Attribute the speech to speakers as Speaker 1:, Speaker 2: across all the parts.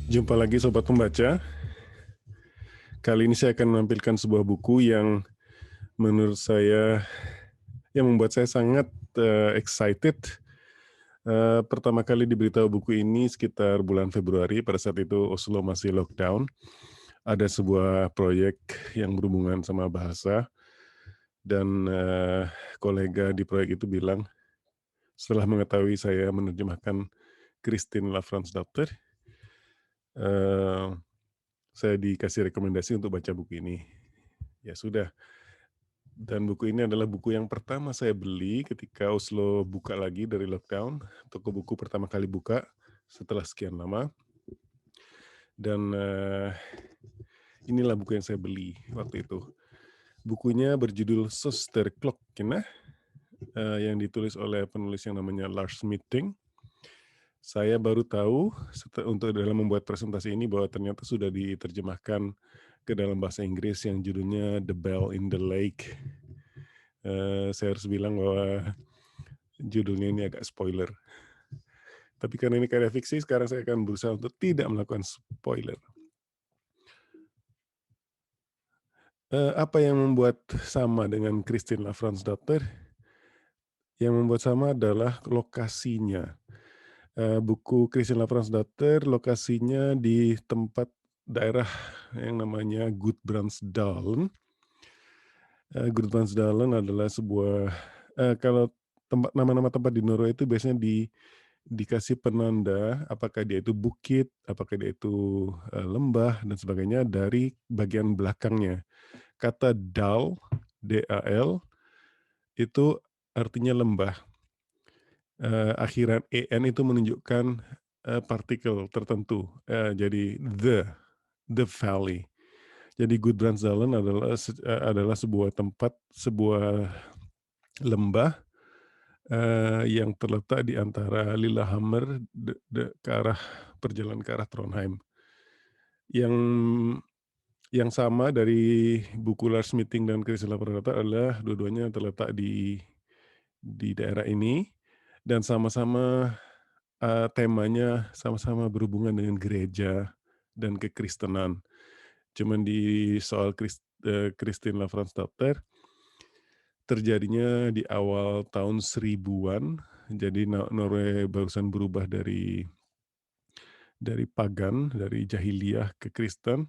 Speaker 1: Jumpa lagi Sobat Pembaca. Kali ini saya akan menampilkan sebuah buku yang menurut saya, yang membuat saya sangat excited. Pertama kali diberitahu buku ini sekitar bulan Februari, pada saat itu Oslo masih lockdown. Ada sebuah proyek yang berhubungan sama bahasa, dan kolega di proyek itu bilang, setelah mengetahui saya menerjemahkan Kristin Lavransdatter, saya dikasih rekomendasi untuk baca buku ini. Ya sudah. Dan buku ini adalah buku yang pertama saya beli ketika Oslo buka lagi dari lockdown. Toko buku pertama kali buka setelah sekian lama. Dan inilah buku yang saya beli waktu itu. Bukunya berjudul Søsterklokkene, yang ditulis oleh penulis yang namanya Lars Mytting. Saya baru tahu untuk dalam membuat presentasi ini bahwa ternyata sudah diterjemahkan ke dalam bahasa Inggris yang judulnya The Bell in the Lake. Saya harus bilang bahwa judulnya ini agak spoiler. Tapi karena ini karya fiksi, sekarang saya akan berusaha untuk tidak melakukan spoiler. Apa yang membuat sama dengan Kristin Lavransdatter? Yang membuat sama adalah lokasinya. Buku Kristin Lavransdatter lokasinya di tempat daerah yang namanya Gudbrandsdalen. Gudbrandsdalen adalah sebuah, kalau nama-nama tempat di Norway itu biasanya dikasih penanda apakah dia itu bukit, apakah dia itu lembah dan sebagainya dari bagian belakangnya. Kata dal, D-A-L, itu artinya lembah. Akhiran en itu menunjukkan partikel tertentu. Jadi the valley. Jadi Gudbrandsdalen adalah sebuah tempat, sebuah lembah yang terletak di antara Lillehammer ke arah perjalanan ke arah Trondheim. Yang sama dari buku Lars Mytting dan Kristin Lavransdatter adalah dua-duanya terletak di daerah ini dan sama-sama temanya sama-sama berhubungan dengan gereja dan kekristenan. Cuman di soal Kristin Lavransdatter terjadinya di awal tahun 1000-an. Jadi Norway barusan berubah dari pagan, dari jahiliyah ke Kristen.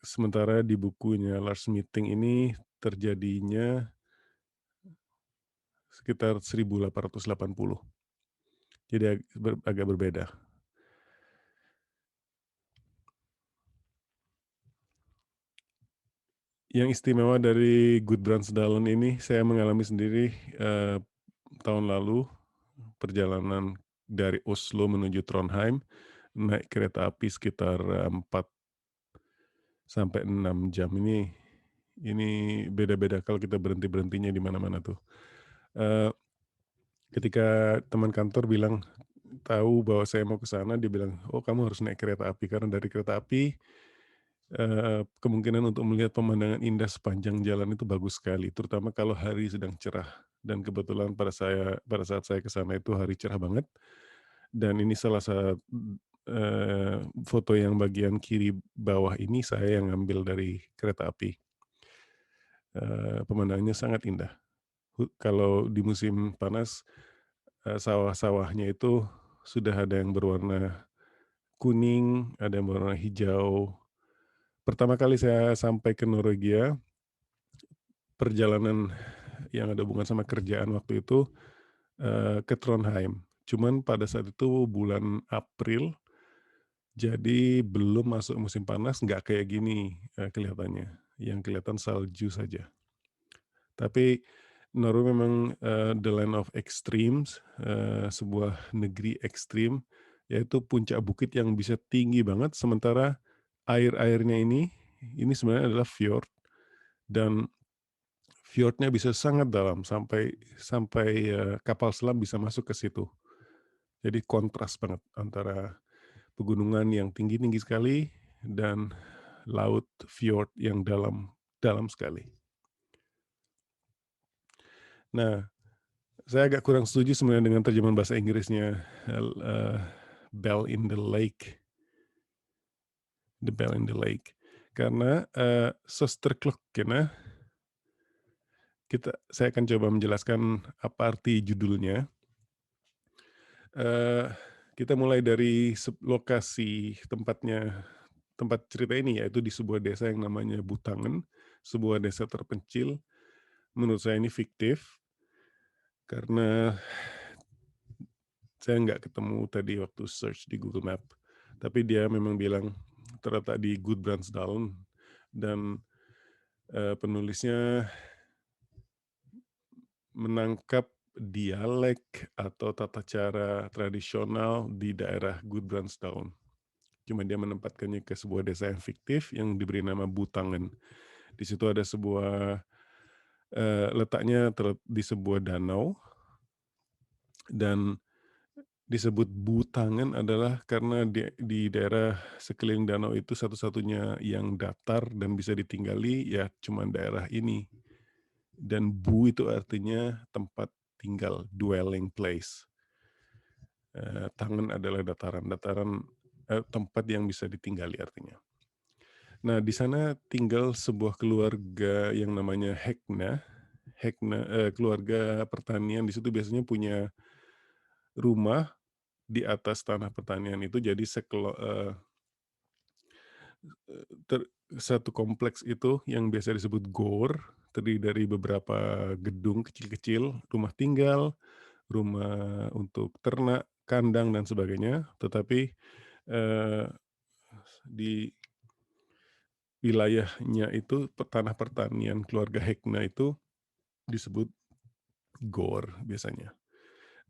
Speaker 1: Sementara di bukunya Lars Mytting ini terjadinya sekitar 1880. Jadi agak berbeda. Yang istimewa dari Gudbrandsdalen ini, saya mengalami sendiri tahun lalu, perjalanan dari Oslo menuju Trondheim, naik kereta api sekitar 4 sampai 6 jam. Ini beda-beda kalau kita berhenti-berhentinya di mana-mana tuh. Ketika teman kantor bilang, tahu bahwa saya mau ke sana, dia bilang, "Oh, kamu harus naik kereta api," karena dari kereta api kemungkinan untuk melihat pemandangan indah sepanjang jalan itu bagus sekali, terutama kalau hari sedang cerah. Dan kebetulan pada saat saya ke sana itu hari cerah banget. Dan ini salah satu foto yang bagian kiri bawah ini saya yang ngambil dari kereta api. Pemandangannya sangat indah. Kalau di musim panas, sawah-sawahnya itu sudah ada yang berwarna kuning, ada yang berwarna hijau. Pertama kali saya sampai ke Norwegia, perjalanan yang ada hubungan sama kerjaan waktu itu, ke Trondheim. Cuman pada saat itu bulan April, jadi belum masuk musim panas, nggak kayak gini kelihatannya, yang kelihatan salju saja. Tapi Norway memang the land of extremes, sebuah negeri ekstrim, yaitu puncak bukit yang bisa tinggi banget, sementara air-airnya ini sebenarnya adalah fjord, dan fjordnya bisa sangat dalam sampai kapal selam bisa masuk ke situ. Jadi kontras banget antara pegunungan yang tinggi-tinggi sekali dan laut fjord yang dalam sekali. Nah, saya agak kurang setuju sebenarnya dengan terjemahan bahasa Inggrisnya Bell in the Lake, The Bell in the Lake. Karena, Søsterklokkene, saya akan coba menjelaskan apa arti judulnya. Eee, kita mulai dari lokasi tempat cerita ini, yaitu di sebuah desa yang namanya Butangen, sebuah desa terpencil. Menurut saya ini fiktif, karena saya nggak ketemu tadi waktu search di Google Map, tapi dia memang bilang terletak di Gudbrandsdalen dan, penulisnya menangkap dialek atau tata cara tradisional di daerah Gudbrandsdalen. Cuma dia menempatkannya ke sebuah desa yang fiktif yang diberi nama Butangen. Di situ ada sebuah, letaknya di sebuah danau, dan disebut Butangen adalah karena di daerah sekeliling danau itu satu-satunya yang datar dan bisa ditinggali ya cuman daerah ini. Dan itu artinya tempat tinggal, dwelling place. Tangen adalah tempat yang bisa ditinggali artinya. Nah, di sana tinggal sebuah keluarga yang namanya Hekna. Keluarga pertanian di situ biasanya punya rumah di atas tanah pertanian itu, jadi ter satu kompleks itu yang biasa disebut GOR, terdiri dari beberapa gedung kecil-kecil, rumah tinggal, rumah untuk ternak, kandang, dan sebagainya. Tetapi, eee, di wilayahnya itu tanah pertanian keluarga Hekna itu disebut GOR biasanya.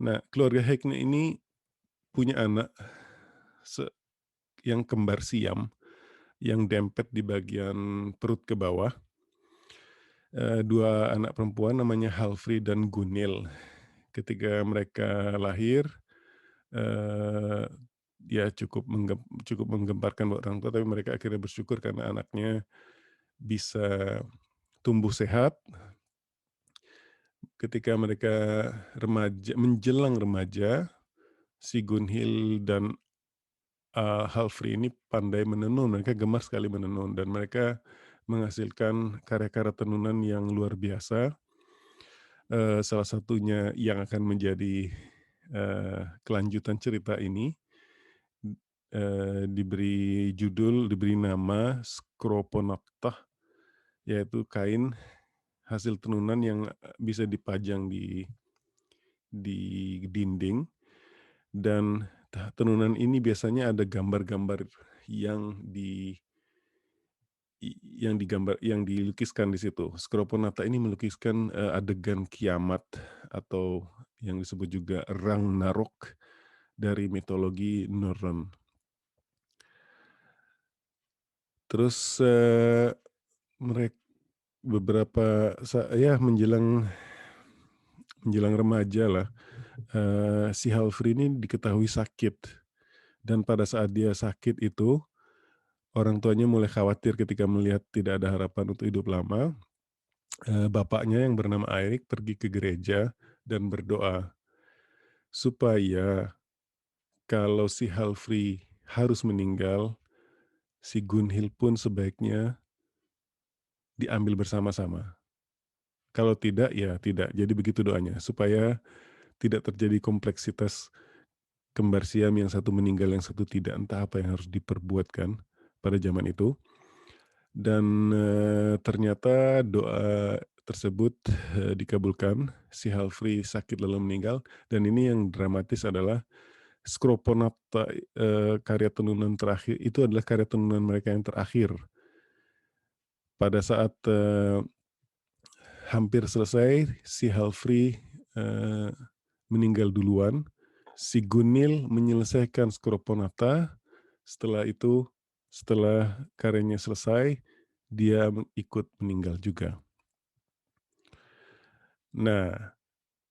Speaker 1: Nah, keluarga Hekna ini punya anak se yang kembar siam, yang dempet di bagian perut ke bawah. 2 anak perempuan namanya Halfri dan Gunil. Ketika mereka lahir, eee, ya cukup menggemparkan buat orang tua, tapi mereka akhirnya bersyukur karena anaknya bisa tumbuh sehat. Ketika mereka menjelang remaja, si Gunhil dan, Halfri ini pandai menenun, mereka gemar sekali menenun dan mereka menghasilkan karya-karya tenunan yang luar biasa. Salah satunya yang akan menjadi, kelanjutan cerita ini, diberi nama Skroponokta, yaitu kain hasil tenunan yang, bisa dipajang di dinding, dan tenunan ini biasanya ada gambar-gambar yang di yang dilukiskan di situ. Skroponata ini melukiskan, adegan kiamat atau yang disebut juga Ragnarok dari mitologi Norrøn. Terus, merek beberapa ya menjelang remaja lah, si Halfri ini diketahui sakit, dan pada saat dia sakit itu, orang tuanya mulai khawatir ketika melihat tidak ada harapan untuk hidup lama. Bapaknya yang bernama Eirik pergi ke gereja dan berdoa supaya kalau si Halfri harus meninggal, si Gunhild pun sebaiknya diambil bersama-sama. Kalau tidak, ya tidak. Jadi begitu doanya, supaya tidak terjadi kompleksitas kembar siam yang satu meninggal, yang satu tidak. Entah apa yang harus diperbuatkan pada zaman itu. Dan, ternyata doa tersebut, dikabulkan. Si Halfri sakit lalu meninggal, dan ini yang dramatis adalah Skroponata, karya tenunan terakhir itu adalah karya tenunan mereka yang terakhir. Pada saat, hampir selesai, si Halfri, eee, meninggal duluan, si Gunil menyelesaikan Skroponata, setelah itu, setelah karyanya selesai, dia ikut meninggal juga. Nah,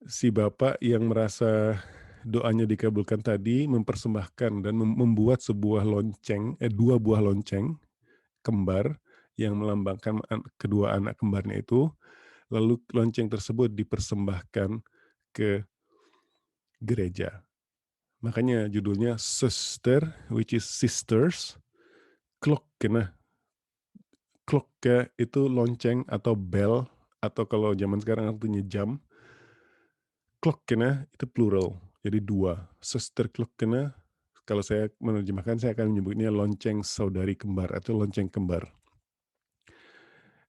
Speaker 1: si bapak yang merasa doanya dikabulkan tadi mempersembahkan dan membuat 2 buah lonceng kembar yang melambangkan kedua anak kembarnya itu, lalu lonceng tersebut dipersembahkan ke gereja. Makanya judulnya Suster, which is sisters, Klokkena. Klokke itu lonceng atau bell, atau kalau zaman sekarang artinya jam. Klokkena itu plural, jadi 2. Suster Klokkena, kalau saya menerjemahkan saya akan menyebutnya lonceng saudari kembar atau lonceng kembar.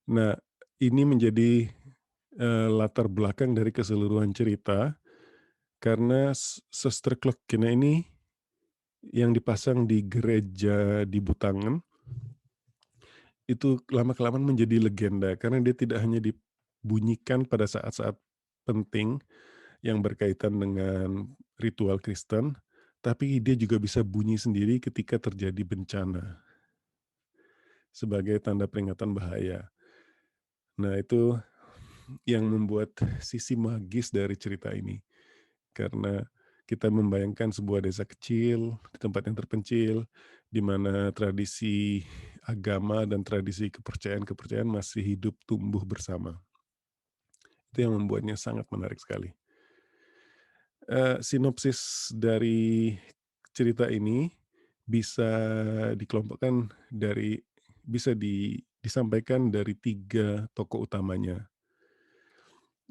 Speaker 1: Nah, ini menjadi, latar belakang dari keseluruhan cerita karena Suster Klokkena ini yang dipasang di gereja di Butangen, itu lama-kelamaan menjadi legenda karena dia tidak hanya dibunyikan pada saat-saat penting yang berkaitan dengan ritual Kristen, tapi dia juga bisa bunyi sendiri ketika terjadi bencana sebagai tanda peringatan bahaya. Nah, itu yang membuat sisi magis dari cerita ini. Karena kita membayangkan sebuah desa kecil di tempat yang terpencil, di mana tradisi agama dan tradisi kepercayaan-kepercayaan masih hidup tumbuh bersama. Itu yang membuatnya sangat menarik sekali. Sinopsis dari cerita ini bisa dikelompokkan dari bisa disampaikan dari 3 tokoh utamanya.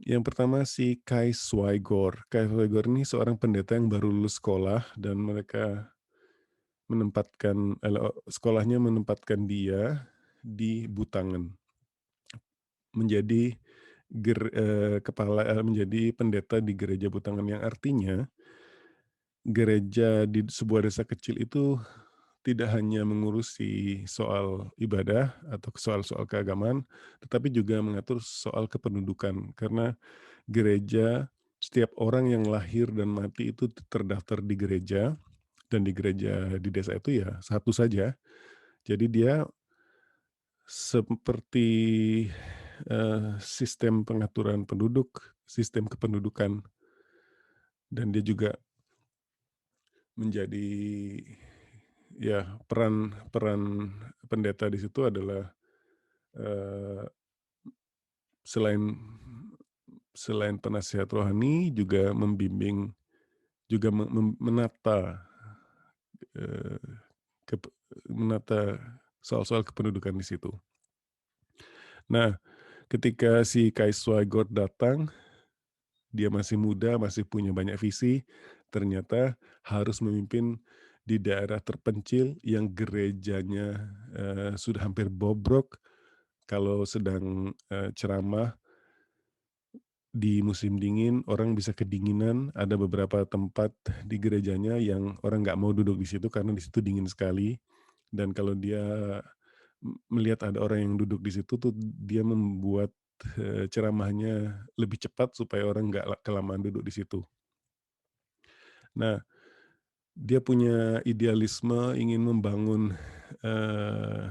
Speaker 1: Yang pertama si Kai Swaigor. Kai Swaigor ini seorang pendeta yang baru lulus sekolah dan mereka sekolahnya menempatkan dia di Butangen menjadi menjadi pendeta di gereja Butangen, yang artinya gereja di sebuah desa kecil itu tidak hanya mengurusi soal ibadah atau soal-soal keagamaan, tetapi juga mengatur soal kependudukan. Karena gereja, setiap orang yang lahir dan mati itu terdaftar di gereja, dan di gereja di desa itu ya satu saja. Jadi dia seperti, sistem pengaturan penduduk, sistem kependudukan, dan dia juga menjadi ya peran peran pendeta di situ adalah, eee, selain selain penasihat rohani juga membimbing, juga menata, eee, kep menata soal-soal kependudukan di situ. Nah, ketika si Kais Swaigord datang, dia masih muda, masih punya banyak visi, ternyata harus memimpin di daerah terpencil yang gerejanya, sudah hampir bobrok kalau sedang, ceramah di musim dingin, orang bisa kedinginan, ada beberapa tempat di gerejanya yang orang nggak mau duduk di situ karena di situ dingin sekali, dan kalau dia melihat ada orang yang duduk di situ tuh dia membuat, ceramahnya lebih cepat supaya orang nggak kelamaan duduk di situ. Nah, dia punya idealisme ingin membangun, eee,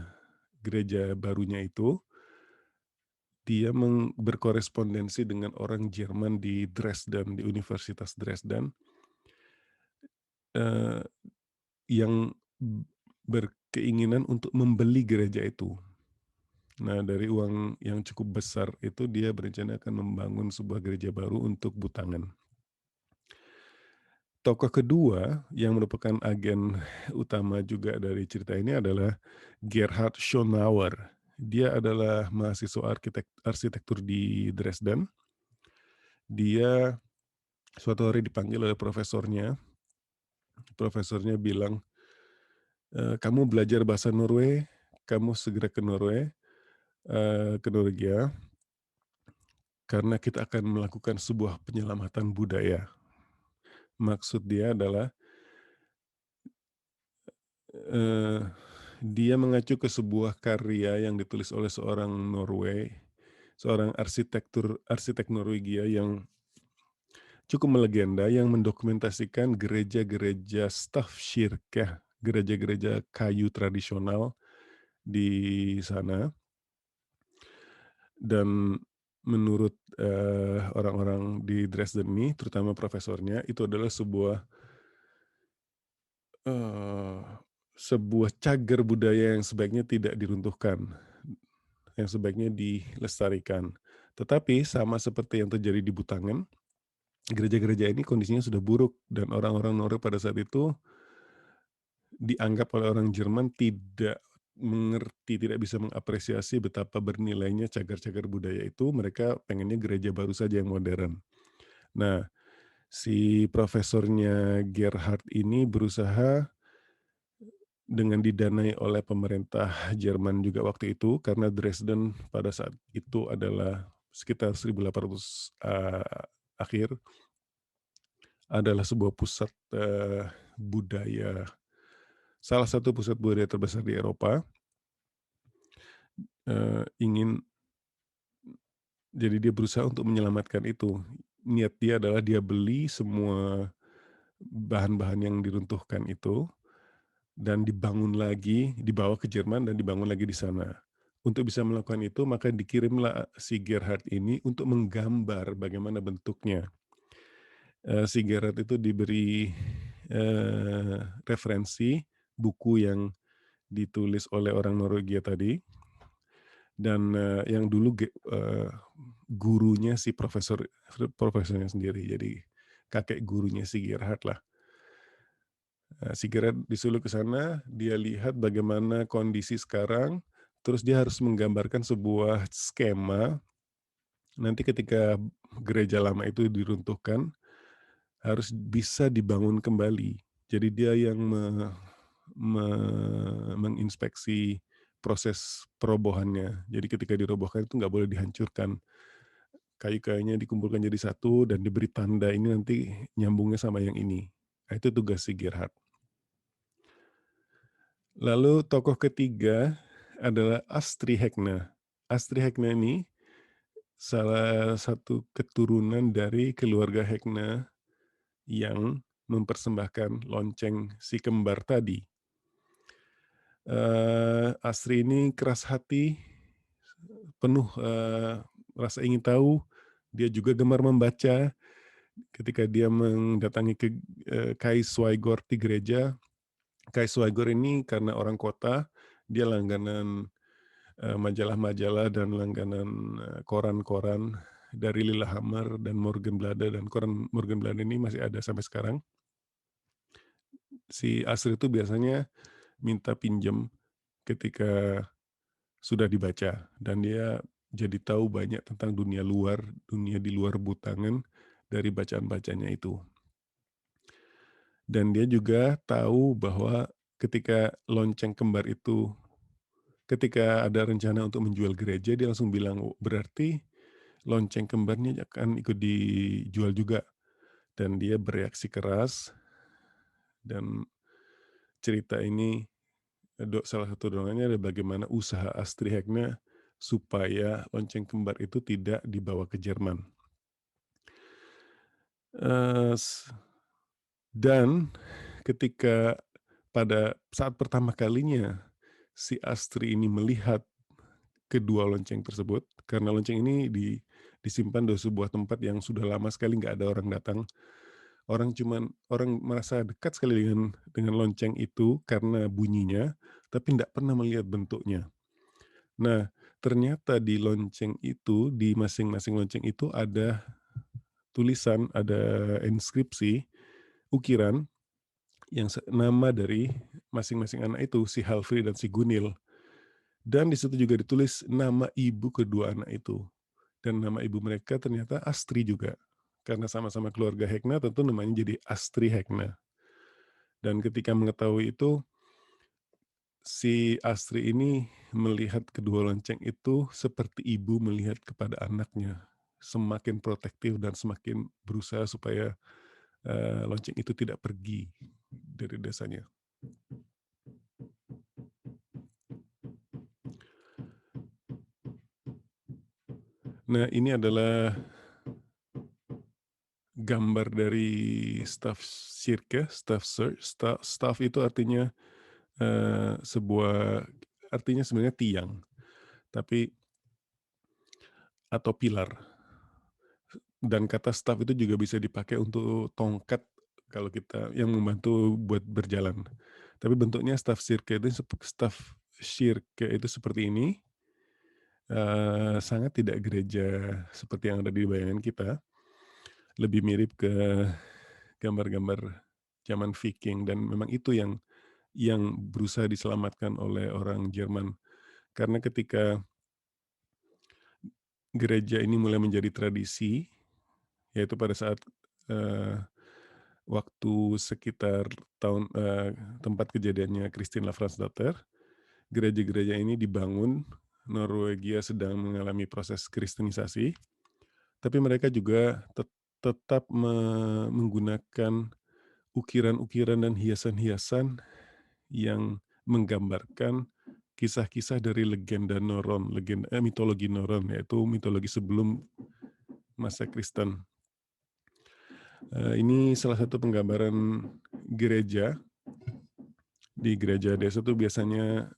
Speaker 1: gereja barunya itu, dia berkorespondensi dengan orang Jerman di Dresden, di Universitas Dresden, eee, yang berkeinginan untuk membeli gereja itu. Nah, dari uang yang cukup besar itu dia berencana akan membangun sebuah gereja baru untuk Butangen. Tokoh kedua yang merupakan agen utama juga dari cerita ini adalah Gerhard Schonauer. Dia adalah mahasiswa arsitektur di Dresden. Dia suatu hari dipanggil oleh profesornya. Profesornya bilang, "Kamu belajar bahasa Norway, kamu segera ke Norwegia, karena kita akan melakukan sebuah penyelamatan budaya." Maksud dia adalah, eee, dia mengacu ke sebuah karya yang ditulis oleh seorang arsitek Norwegia yang cukup melegenda, yang mendokumentasikan gereja-gereja stavkirke, gereja-gereja kayu tradisional di sana. Dan menurut, orang-orang di Dresden ini, terutama profesornya, itu adalah eee, sebuah cagar budaya yang sebaiknya tidak diruntuhkan, yang sebaiknya dilestarikan. Tetapi sama seperti yang terjadi di Butangen, gereja-gereja ini kondisinya sudah buruk dan orang-orang Norway pada saat itu dianggap oleh orang Jerman tidak mengerti, tidak bisa mengapresiasi betapa bernilainya cagar-cagar budaya itu, mereka pengennya gereja baru saja yang modern. Nah, si profesornya Gerhard ini berusaha dengan didanai oleh pemerintah Jerman juga waktu itu, karena Dresden pada saat itu adalah sekitar 1800, akhir, adalah sebuah pusat, budaya, salah satu pusat budaya terbesar di Eropa, ingin jadi dia berusaha untuk menyelamatkan itu. Niat dia adalah dia beli semua bahan-bahan yang diruntuhkan itu dan dibangun lagi, dibawa ke Jerman dan dibangun lagi di sana. Untuk bisa melakukan itu, maka dikirimlah si Gerhard ini untuk menggambar bagaimana bentuknya. Si Gerhard itu diberi, referensi buku yang ditulis oleh orang Norwegia tadi dan, yang dulu gurunya si profesornya sendiri, jadi kakek gurunya si Gerhard lah. Si Gerhard disuruh ke sana, dia lihat bagaimana kondisi sekarang, terus dia harus menggambarkan sebuah skema, nanti ketika gereja lama itu diruntuhkan, harus bisa dibangun kembali. Jadi dia yang me menginspeksi proses perobohannya. Jadi ketika dirobohkan itu nggak boleh dihancurkan. Kayu-kayunya dikumpulkan jadi satu dan diberi tanda ini nanti nyambungnya sama yang ini. Nah, itu tugas si Gerhard. Lalu tokoh ketiga adalah Astrid Hegna. Astrid Hegna ini salah satu keturunan dari keluarga Hegna yang mempersembahkan lonceng si kembar tadi. Astrid ini keras hati, penuh, rasa ingin tahu, dia juga gemar membaca. Ketika dia mendatangi ke, Kais Schweigaard di gereja, Kais Schweigaard ini karena orang kota, dia langganan, majalah-majalah dan langganan, koran-koran dari Lillehammer dan Morgenbladet, dan koran Morgenbladet ini masih ada sampai sekarang. Si Astrid itu biasanya minta pinjam ketika sudah dibaca dan dia jadi tahu banyak tentang dunia luar, dunia di luar butangan dari bacaan-bacanya itu. Dan dia juga tahu bahwa ketika lonceng kembar itu, ketika ada rencana untuk menjual gereja, dia langsung bilang, "Oh, berarti lonceng kembarnya akan ikut dijual juga." Dan dia bereaksi keras dan cerita ini, salah satu dorongannya adalah bagaimana usaha Astrid Hegna supaya lonceng kembar itu tidak dibawa ke Jerman. Eee, s dan ketika pada saat pertama kalinya si Astri ini melihat kedua lonceng tersebut, karena lonceng ini disimpan di sebuah tempat yang sudah lama sekali nggak ada orang datang. Orang merasa dekat sekali dengan lonceng itu karena bunyinya, tapi nggak pernah melihat bentuknya. Nah, ternyata di lonceng itu, di masing-masing lonceng itu ada tulisan, ada inskripsi, ukiran yang nama dari masing-masing anak itu, si Halfri dan si Gunil. Dan di situ juga ditulis nama ibu kedua anak itu. Dan nama ibu mereka ternyata Astri juga. Karena sama-sama keluarga Hegna tentu namanya jadi Astri Hegna. Dan ketika mengetahui itu, si Astri ini melihat kedua lonceng itu seperti ibu melihat kepada anaknya. Semakin protektif dan semakin berusaha supaya lonceng itu tidak pergi dari desanya. Nah, ini adalah gambar dari Staff itu artinya, artinya sebenarnya tiang, tapi atau pilar, dan kata staff itu juga bisa dipakai untuk tongkat kalau kita yang membantu buat berjalan. Tapi bentuknya Staff Kirche itu seperti ini, sangat tidak gereja seperti yang ada di bayangan kita. lebih mirip ke gambar-gambar zaman Viking dan memang itu yang berusaha diselamatkan oleh orang Jerman. Karena ketika gereja ini mulai menjadi tradisi, yaitu pada saat, eee, waktu sekitar tempat kejadiannya Christine Lavransdatter, gereja-gereja ini dibangun, Norwegia sedang mengalami proses kristenisasi, tapi mereka juga tetap menggunakan ukiran-ukiran dan hiasan-hiasan yang menggambarkan kisah-kisah dari legenda Noron, mitologi Noron, yaitu mitologi sebelum masa Kristen. Ini salah satu penggambaran gereja. Di gereja desa tuh biasanya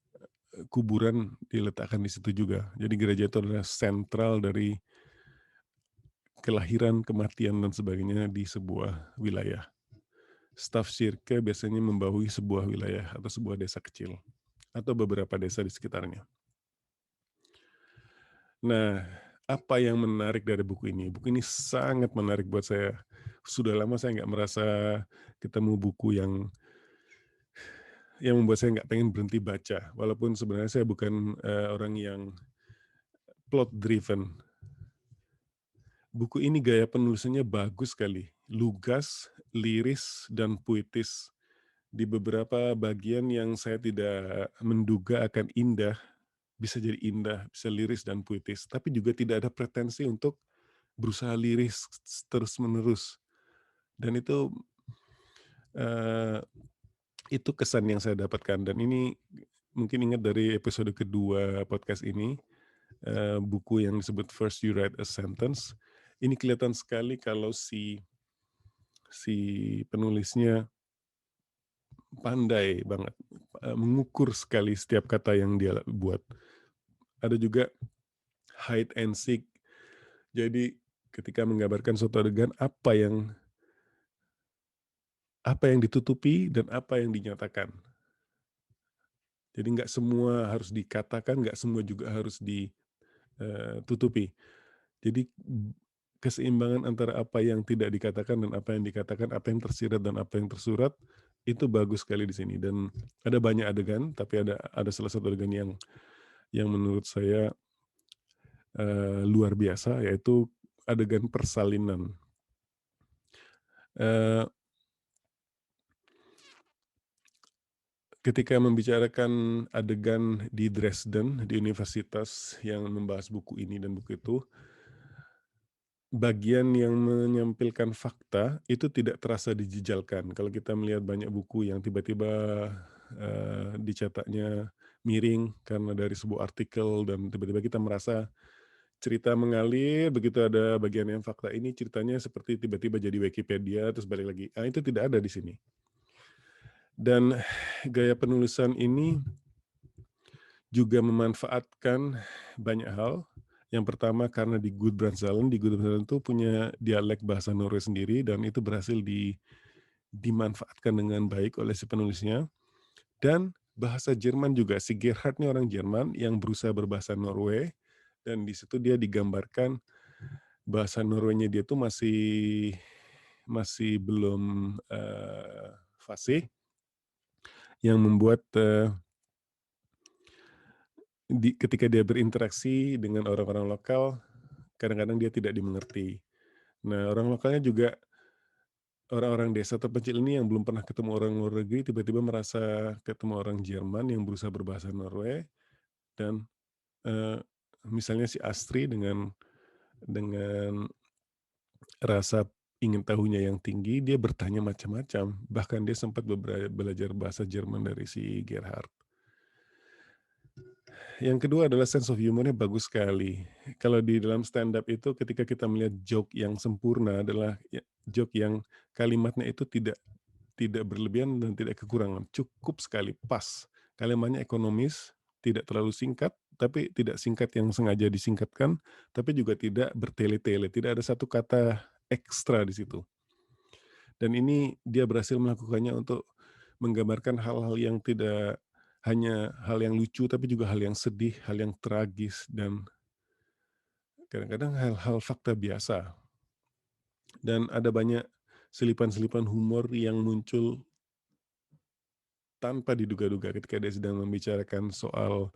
Speaker 1: kuburan diletakkan di situ juga. Jadi gereja itu adalah sentral dari kelahiran, kematian, dan sebagainya di sebuah wilayah. Staf Sirke biasanya membawahi sebuah wilayah atau sebuah desa kecil atau beberapa desa di sekitarnya. Nah, apa yang menarik dari buku ini? Buku ini sangat menarik buat saya. Sudah lama saya nggak merasa ketemu buku yang membuat saya nggak pengen berhenti baca. Walaupun sebenarnya saya bukan orang yang plot driven. Buku ini gaya penulisannya bagus sekali, lugas, liris, dan puitis. Di beberapa bagian yang saya tidak menduga akan indah, bisa jadi indah, bisa liris dan puitis. Tapi juga tidak ada pretensi untuk berusaha liris terus-menerus. Dan eh, itu kesan yang saya dapatkan. Dan ini mungkin ingat dari episode kedua podcast ini, buku yang disebut First You Write a Sentence. Ini kelihatan sekali kalau si penulisnya pandai banget, mengukur sekali setiap kata yang dia buat. Ada juga hide and seek. Jadi ketika menggambarkan suatu adegan, apa yang ditutupi dan apa yang dinyatakan. Jadi nggak semua harus dikatakan, nggak semua juga harus ditutupi. Jadi keseimbangan antara apa yang tidak dikatakan dan apa yang dikatakan, apa yang tersirat dan apa yang tersurat, itu bagus sekali di sini. Dan ada banyak adegan, tapi ada salah satu adegan yang menurut saya luar biasa, yaitu adegan persalinan. Uh, Ketika membicarakan adegan di Dresden, di universitas yang membahas buku ini dan buku itu, bagian yang menyampilkan fakta itu tidak terasa dijejalkan. Kalau kita melihat banyak buku yang tiba-tiba dicetaknya miring karena dari sebuah artikel dan tiba-tiba kita merasa cerita mengalir, begitu ada bagian yang fakta ini ceritanya seperti tiba-tiba jadi Wikipedia terus balik lagi. Itu tidak ada di sini. Dan gaya penulisan ini juga memanfaatkan banyak hal. Yang pertama karena di Gudbrandsdalen itu punya dialek bahasa Norwegia sendiri dan itu berhasil dimanfaatkan dengan baik oleh si penulisnya. Dan bahasa Jerman juga, si Gerhard ini orang Jerman yang berusaha berbahasa Norway dan di situ dia digambarkan bahasa Norway-nya dia tuh masih belum fasih, yang membuat ketika dia berinteraksi dengan orang-orang lokal, kadang-kadang dia tidak dimengerti. Nah, orang lokalnya juga orang-orang desa terpencil ini yang belum pernah ketemu orang luar negeri, tiba-tiba merasa ketemu orang Jerman yang berusaha berbahasa Norway dan misalnya si Astrid dengan rasa ingin tahunya yang tinggi, dia bertanya macam-macam. Bahkan dia sempat belajar bahasa Jerman dari si Gerhard. Yang kedua adalah sense of humornya bagus sekali. Kalau di dalam stand up itu ketika kita melihat joke yang sempurna adalah joke yang kalimatnya itu tidak berlebihan dan tidak kekurangan. Cukup sekali, pas. Kalimatnya ekonomis, tidak terlalu singkat, tapi tidak singkat yang sengaja disingkatkan, tapi juga tidak bertele-tele. Tidak ada satu kata ekstra di situ. Dan ini dia berhasil melakukannya untuk menggambarkan hal-hal yang tidak hanya hal yang lucu, tapi juga hal yang sedih, hal yang tragis, dan kadang-kadang hal-hal fakta biasa. dan ada banyak selipan-selipan humor yang muncul tanpa diduga-duga ketika dia sedang membicarakan soal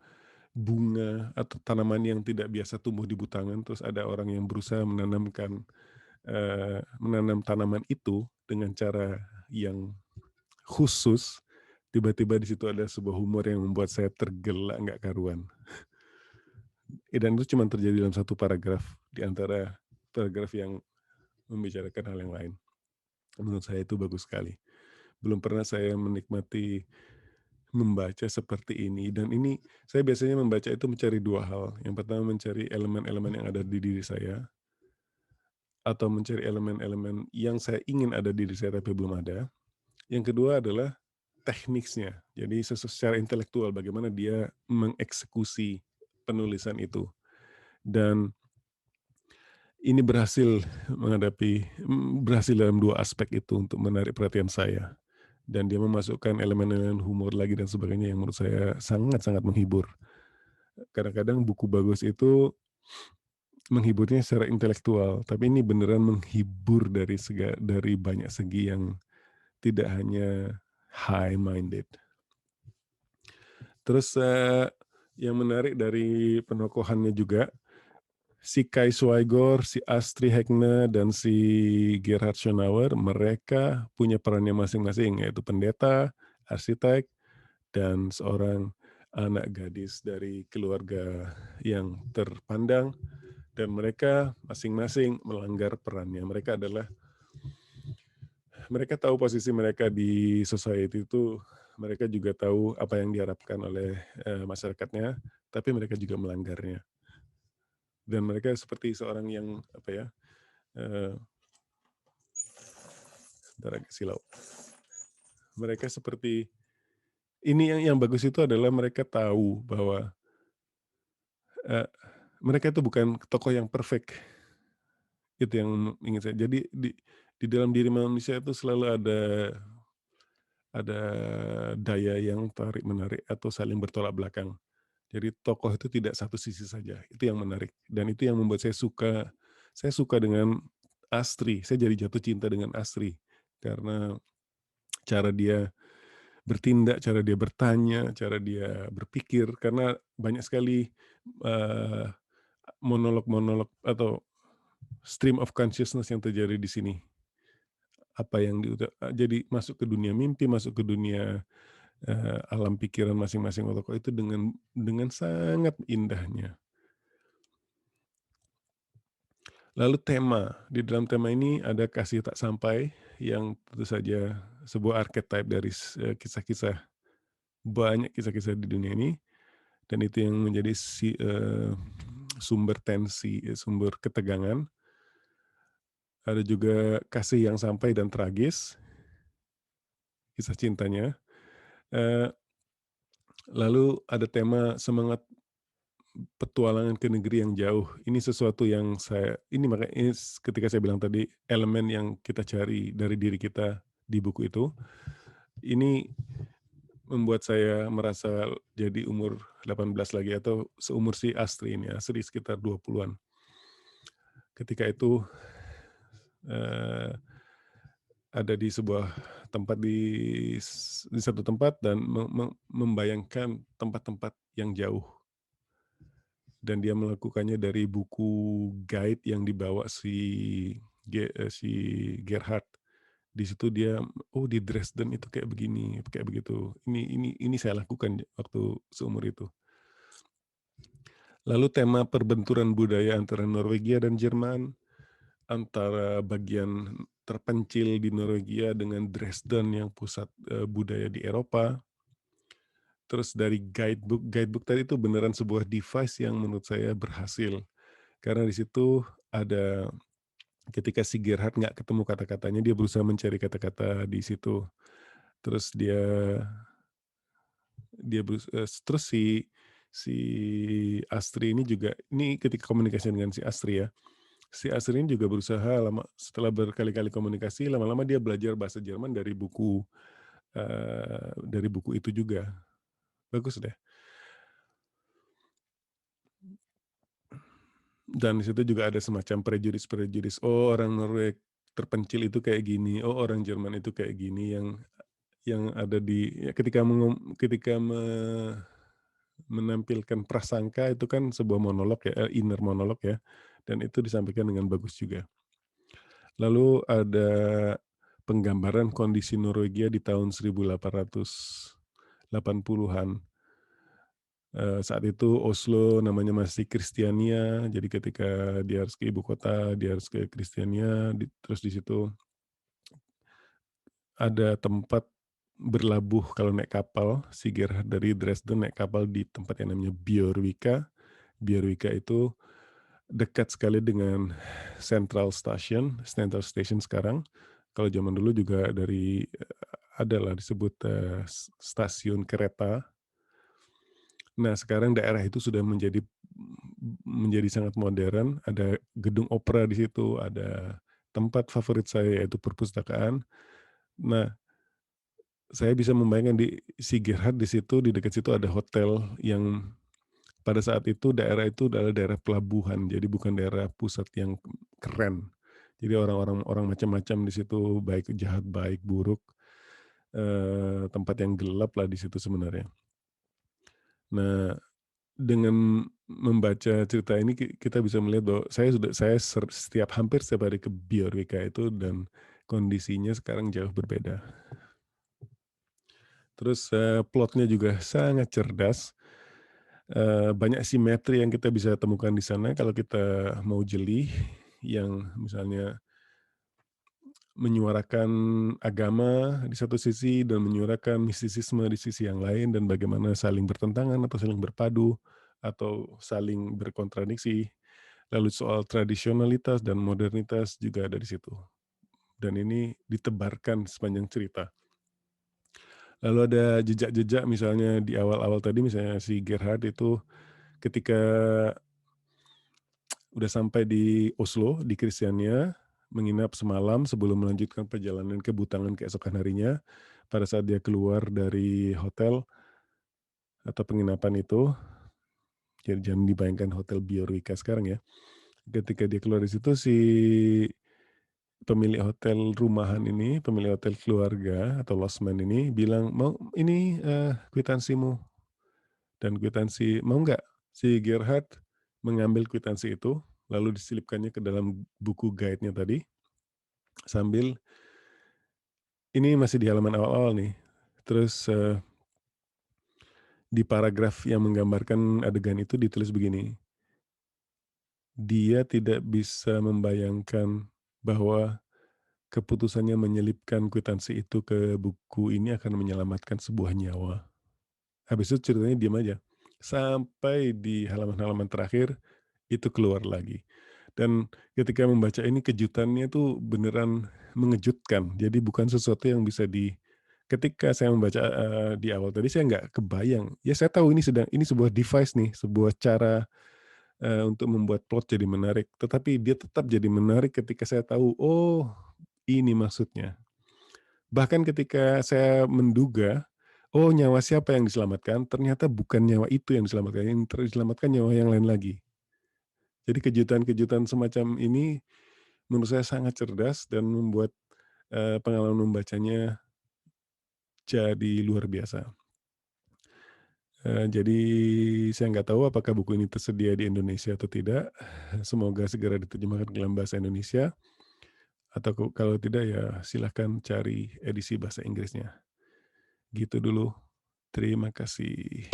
Speaker 1: bunga atau tanaman yang tidak biasa tumbuh di butangan, terus ada orang yang berusaha menanam tanaman itu dengan cara yang khusus. Tiba-tiba di situ ada sebuah humor yang membuat saya tergelak nggak karuan. Dan itu cuma terjadi dalam satu paragraf di antara paragraf yang membicarakan hal yang lain. Menurut saya itu bagus sekali. Belum pernah saya menikmati membaca seperti ini, dan ini saya biasanya membaca itu mencari dua hal. Yang pertama mencari elemen-elemen yang ada di diri saya, atau mencari elemen-elemen yang saya ingin ada di diri saya tapi belum ada. Yang kedua adalah tekniknya. Jadi secara intelektual bagaimana dia mengeksekusi penulisan itu. Dan ini berhasil dalam dua aspek itu untuk menarik perhatian saya. Dan dia memasukkan elemen-elemen humor lagi dan sebagainya yang menurut saya sangat-sangat menghibur. Kadang-kadang buku bagus itu menghiburnya secara intelektual, tapi ini beneran menghibur dari banyak segi yang tidak hanya high minded. Terus yang menarik dari penokohannya juga, si Kai Schweiger, si Astrid Heckner, dan si Gerhard Schönauer, mereka punya perannya masing-masing, yaitu pendeta, arsitek, dan seorang anak gadis dari keluarga yang terpandang, dan mereka masing-masing melanggar perannya. Mereka tahu posisi mereka di society itu, mereka juga tahu apa yang diharapkan oleh masyarakatnya, tapi mereka juga melanggarnya. Dan mereka seperti seorang yang apa ya, sebentar agak silau. Mereka seperti ini yang bagus itu adalah mereka tahu bahwa uh, mereka itu bukan tokoh yang perfect. Itu yang ingin saya. Jadi di dalam diri manusia itu selalu ada daya yang tarik menarik atau saling bertolak belakang. Jadi tokoh itu tidak satu sisi saja. Itu yang menarik dan itu yang membuat saya suka. Saya suka dengan Astri. Saya jadi jatuh cinta dengan Astri karena cara dia bertindak, cara dia bertanya, cara dia berpikir, karena banyak sekali uh, monolog-monolog atau stream of consciousness yang terjadi di sini. Apa yang jadi masuk ke dunia mimpi, masuk ke dunia alam pikiran masing-masing tokoh itu dengan sangat indahnya. Lalu di dalam tema ini ada kasih tak sampai yang tentu saja sebuah archetype dari kisah-kisah, banyak kisah-kisah di dunia ini, dan itu yang menjadi sumber tensi, sumber ketegangan. Ada juga kasih yang sampai dan tragis, kisah cintanya. Eh, Lalu ada tema semangat petualangan ke negeri yang jauh. Ini sesuatu yang ketika saya bilang tadi, elemen yang kita cari dari diri kita di buku itu, ini membuat saya merasa jadi umur 18 lagi atau seumur si Astri ini, Astri sekitar 20-an. Ketika itu ada di sebuah tempat di satu tempat dan membayangkan tempat-tempat yang jauh. Dan dia melakukannya dari buku guide yang dibawa si Gerhard. Di situ dia, oh di Dresden itu kayak begini, kayak begitu. Ini saya lakukan waktu seumur itu. Lalu tema perbenturan budaya antara Norwegia dan Jerman, antara bagian terpencil di Norwegia dengan Dresden yang pusat budaya di Eropa. Terus dari guidebook tadi itu beneran sebuah device yang menurut saya berhasil. Karena di situ ada ketika si Gerhard nggak ketemu kata-katanya, dia berusaha mencari kata-kata di situ. Terus terus si Astri ini juga, ini ketika komunikasi dengan si Astri ya, si Astri ini juga berusaha setelah berkali-kali komunikasi, lama-lama dia belajar bahasa Jerman dari buku itu juga. Bagus deh. Dan di situ juga ada semacam prejudice. Oh, orang Norway terpencil itu kayak gini, oh orang Jerman itu kayak gini, yang ada di ya ketika menampilkan prasangka itu kan sebuah monolog ya, inner monolog ya, dan itu disampaikan dengan bagus juga. Lalu ada penggambaran kondisi Norwegia di tahun 1880-an. Saat itu Oslo namanya masih Kristiania, jadi ketika dia harus ke ibu kota, dia harus ke Kristiania, terus di situ ada tempat berlabuh kalau naik kapal, si Gerhard dari Dresden naik kapal di tempat yang namanya Bjørvika. Bjørvika itu dekat sekali dengan Central Station sekarang. Kalau zaman dulu juga adalah disebut stasiun kereta. Nah, sekarang daerah itu sudah menjadi sangat modern, ada gedung opera di situ, ada tempat favorit saya yaitu perpustakaan. Nah, saya bisa membayangkan di Sigerhard di situ, di dekat situ ada hotel yang pada saat itu daerah itu adalah daerah pelabuhan, jadi bukan daerah pusat yang keren. Jadi orang macam-macam di situ, baik jahat, baik buruk, tempat yang gelap lah di situ sebenarnya. Nah, dengan membaca cerita ini kita bisa melihat bahwa hampir setiap hari ke Bjørvika itu dan kondisinya sekarang jauh berbeda. Terus, plotnya juga sangat cerdas, banyak simetri yang kita bisa temukan di sana kalau kita mau jeli, yang misalnya menyuarakan agama di satu sisi dan menyuarakan mistisisme di sisi yang lain dan bagaimana saling bertentangan atau saling berpadu atau saling berkontradiksi. Lalu soal tradisionalitas dan modernitas juga ada di situ. Dan ini ditebarkan sepanjang cerita. Lalu ada jejak-jejak misalnya di awal-awal tadi misalnya si Gerhard itu ketika udah sampai di Oslo, di Kristiania, menginap semalam sebelum melanjutkan perjalanan ke Butangan keesokan harinya. Pada saat dia keluar dari hotel atau penginapan itu, jadi jangan dibayangkan hotel Bjørvika sekarang ya. Ketika dia keluar di situ si pemilik hotel rumahan ini, pemilik hotel keluarga atau losmen ini bilang, "Mau ini, kwitansimu." Dan kwitansi, "Mau nggak?" Si Gerhard mengambil kwitansi itu, lalu diselipkannya ke dalam buku guide-nya tadi, sambil ini masih di halaman awal-awal nih. Terus, di paragraf yang menggambarkan adegan itu ditulis begini, "Dia tidak bisa membayangkan bahwa keputusannya menyelipkan kwitansi itu ke buku ini akan menyelamatkan sebuah nyawa." Habis itu ceritanya diam aja. Sampai di halaman-halaman terakhir, itu keluar lagi. Dan ketika membaca ini kejutannya tuh beneran mengejutkan. Jadi bukan sesuatu yang bisa ketika saya membaca, di awal tadi saya nggak kebayang. Ya saya tahu ini sebuah device nih, sebuah cara, untuk membuat plot jadi menarik. Tetapi dia tetap jadi menarik ketika saya tahu, oh ini maksudnya. Bahkan ketika saya menduga, oh nyawa siapa yang diselamatkan, ternyata bukan nyawa itu yang diselamatkan, yang diselamatkan nyawa yang lain lagi. Jadi kejutan-kejutan semacam ini menurut saya sangat cerdas dan membuat, pengalaman membacanya jadi luar biasa. Jadi saya nggak tahu apakah buku ini tersedia di Indonesia atau tidak, semoga segera diterjemahkan ke dalam bahasa Indonesia, atau kalau tidak ya silahkan cari edisi bahasa Inggrisnya. Gitu dulu, terima kasih.